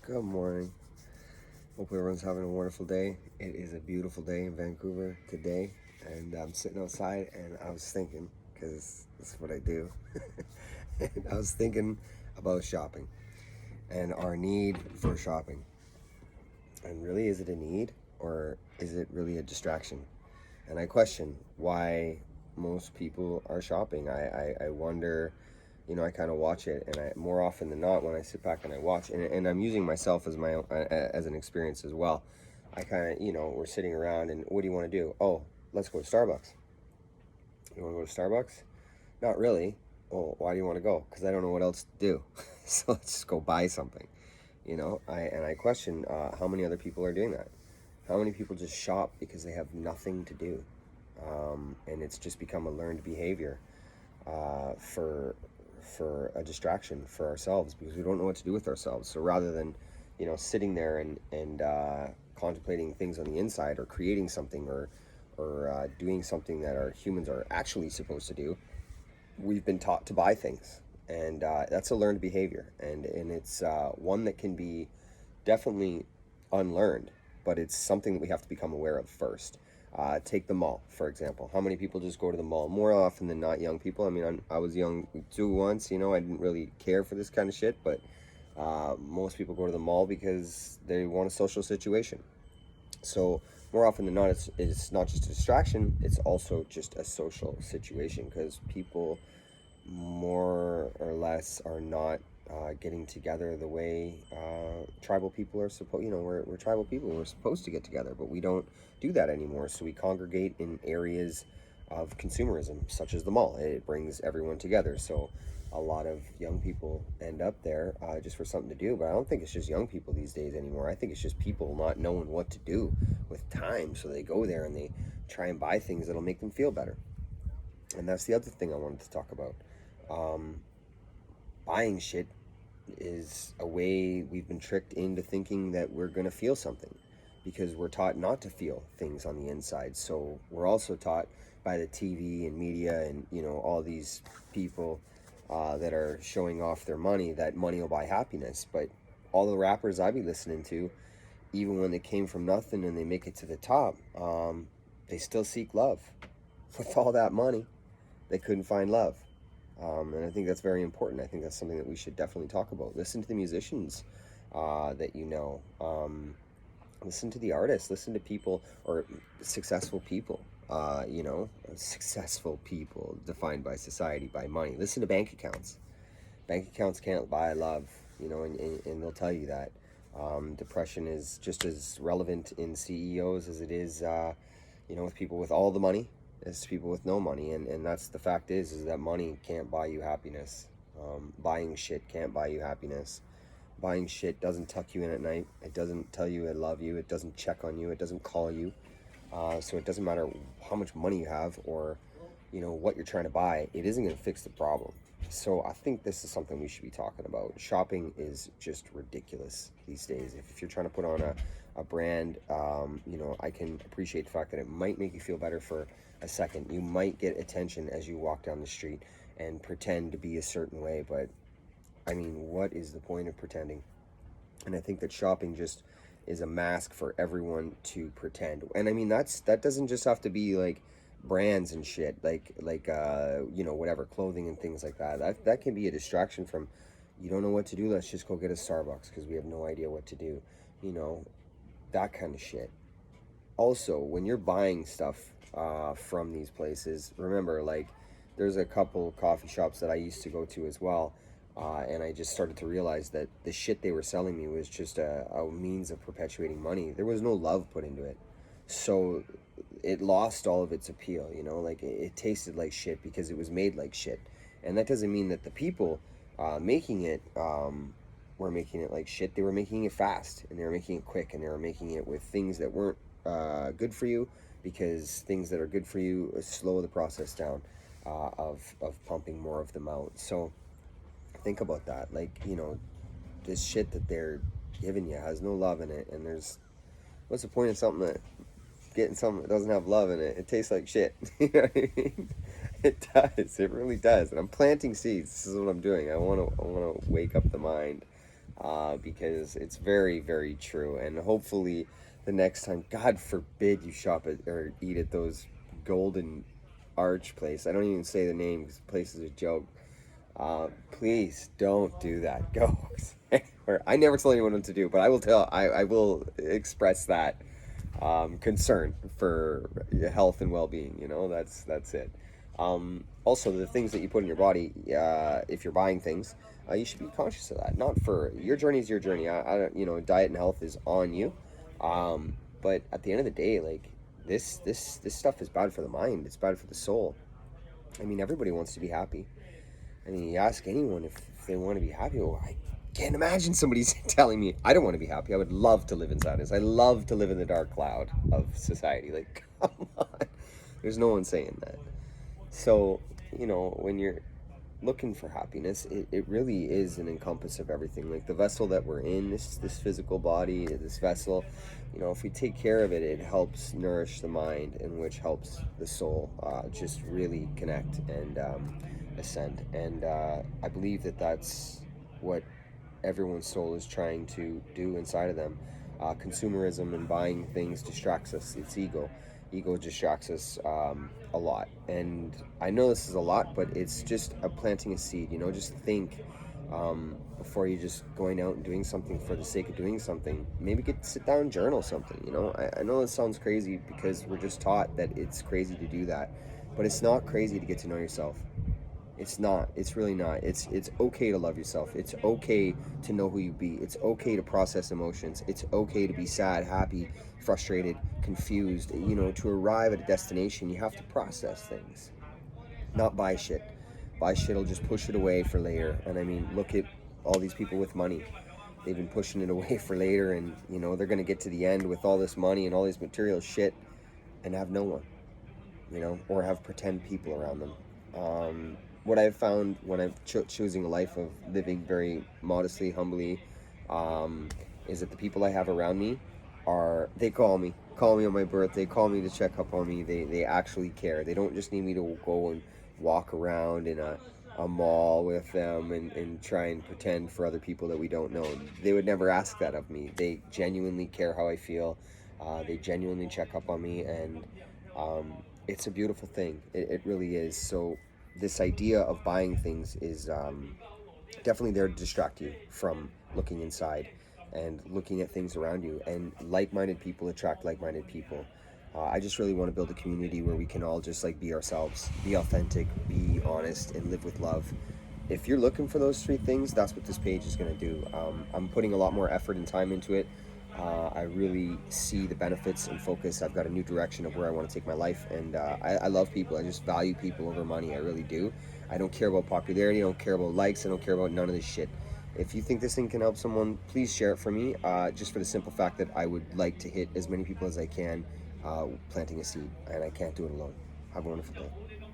Good morning. Hope everyone's having a wonderful day. It is a beautiful day in Vancouver today, and I'm sitting outside and I was thinking, because that's what I do, and I was thinking about shopping and our need for shopping. And really, is it a need or is it really a distraction? And I question why most people are shopping. I wonder, I kind of watch it, and more often than not, when I sit back and I watch, and I'm using myself as my own, as an experience as well. I kind of, we're sitting around, and what do you want to do? Oh, let's go to Starbucks. You want to go to Starbucks? Not really. Well, why do you want to go? Because I don't know what else to do. So let's just go buy something. I question how many other people are doing that. How many people just shop because they have nothing to do, and it's just become a learned behavior for a distraction for ourselves because we don't know what to do with ourselves. So rather than, sitting there and contemplating things on the inside or creating something or doing something that our humans are actually supposed to do, we've been taught to buy things, and that's a learned behavior, and it's one that can be definitely unlearned, but it's something that we have to become aware of first. Take the mall, for example. How many people just go to the mall? More often than not, young people. I mean, I was young too once, I didn't really care for this kind of shit, but most people go to the mall because they want a social situation. So more often than not, it's not just a distraction, it's also just a social situation because people more or less are not getting together the way tribal people are supposed. We're tribal people. We're supposed to get together, but we don't do that anymore. So we congregate in areas of consumerism, such as the mall. It brings everyone together. So a lot of young people end up there just for something to do. But I don't think it's just young people these days anymore. I think it's just people not knowing what to do with time. So they go there and they try and buy things that'll make them feel better. And that's the other thing I wanted to talk about. Um, Buying shit is a way we've been tricked into thinking that we're going to feel something because we're taught not to feel things on the inside. So we're also taught by the TV and media and, all these people that are showing off their money that money will buy happiness. But all the rappers I be listening to, even when they came from nothing and they make it to the top, they still seek love. With all that money, they couldn't find love. And I think that's very important. I think that's something that we should definitely talk about. Listen to the musicians that you know. Listen to the artists. Listen to people or successful people. Successful people defined by society, by money. Listen to bank accounts. Bank accounts can't buy love, and they'll tell you that. Depression is just as relevant in CEOs as it is, with people with all the money as people with no money, and that's the fact is that money can't buy you happiness. Buying shit can't buy you happiness. Buying shit doesn't tuck you in at night. It doesn't tell you it love you. It doesn't check on you. It doesn't call you. So it doesn't matter how much money you have or what you're trying to buy. It isn't going to fix the problem. So I think this is something we should be talking about. Shopping is just ridiculous these days. If you're trying to put on a brand, I can appreciate the fact that it might make you feel better for a second. You might get attention as you walk down the street and pretend to be a certain way, but I mean, what is the point of pretending? And I think that shopping just is a mask for everyone to pretend. And I mean, that doesn't just have to be like brands and shit, like whatever, clothing and things like that. That can be a distraction from, you don't know what to do, let's just go get a Starbucks because we have no idea what to do. That kind of shit. Also, when you're buying stuff from these places, remember, like, there's a couple coffee shops that I used to go to as well, and I just started to realize that the shit they were selling me was just a means of perpetuating money. There was no love put into it, so it lost all of its appeal. Like it tasted like shit because it was made like shit, and that doesn't mean that the people making it were making it like shit. They were making it fast, and they were making it quick, and they were making it with things that weren't good for you, because things that are good for you slow the process down of pumping more of them out. So think about that. Like, this shit that they're giving you has no love in it, and what's the point of getting something that doesn't have love in it? It tastes like shit. You know what I mean? It does. It really does. And I'm planting seeds. This is what I'm doing. I want to wake up the mind because it's very, very true. And hopefully, the next time, God forbid, you shop at or eat at those Golden Arch place. I don't even say the name because the place is a joke. Please don't do that. Go. Or I never tell anyone what to do, but I will tell. I will express that concern for your health and well-being. That's it. Also, the things that you put in your body, if you're buying things, you should be conscious of that. Not for your journey is your journey. Diet and health is on you. But at the end of the day, like this stuff is bad for the mind. It's bad for the soul. I mean, everybody wants to be happy. I mean, you ask anyone if they want to be happy. Well, I can't imagine somebody's telling me I don't want to be happy. I would love to live in sadness. I love to live in the dark cloud of society. Like, come on. There's no one saying that. So, when you're looking for happiness, it really is an encompass of everything. Like the vessel that we're in, this physical body, this vessel, if we take care of it, it helps nourish the mind, and which helps the soul just really connect and ascend. And I believe that that's what everyone's soul is trying to do inside of them. Consumerism and buying things distracts us. It's ego distracts us a lot. And I know this is a lot, but it's just planting a seed. Just think before you just going out and doing something for the sake of doing something. Maybe sit down and journal something. I know it sounds crazy because we're just taught that it's crazy to do that, but it's not crazy to get to know yourself. It's not. It's really not. It's okay to love yourself. It's okay to know who you be. It's okay to process emotions. It's okay to be sad, happy, frustrated, confused. To arrive at a destination, you have to process things, not buy shit. Buy shit will just push it away for later. And I mean, look at all these people with money. They've been pushing it away for later, and they're gonna get to the end with all this money and all this material shit, and have no one, or have pretend people around them. What I've found when I'm choosing a life of living very modestly, humbly, is that the people I have around me they call me on my birthday, call me to check up on me. They actually care. They don't just need me to go and walk around in a mall with them and try and pretend for other people that we don't know. They would never ask that of me. They genuinely care how I feel. They genuinely check up on me, and it's a beautiful thing. It really is. So this idea of buying things is definitely there to distract you from looking inside and looking at things around you. And like-minded people attract like-minded people. I just really want to build a community where we can all just be ourselves, be authentic, be honest, and live with love. If you're looking for those three things, that's what this page is going to do. I'm putting a lot more effort and time into it. I really see the benefits and focus. I've got a new direction of where I want to take my life, and I love people. I just value people over money. I really do. I don't care about popularity. I don't care about likes. I don't care about none of this shit. If you think this thing can help someone, please share it for me, just for the simple fact that I would like to hit as many people as I can planting a seed, and I can't do it alone. Have a wonderful day.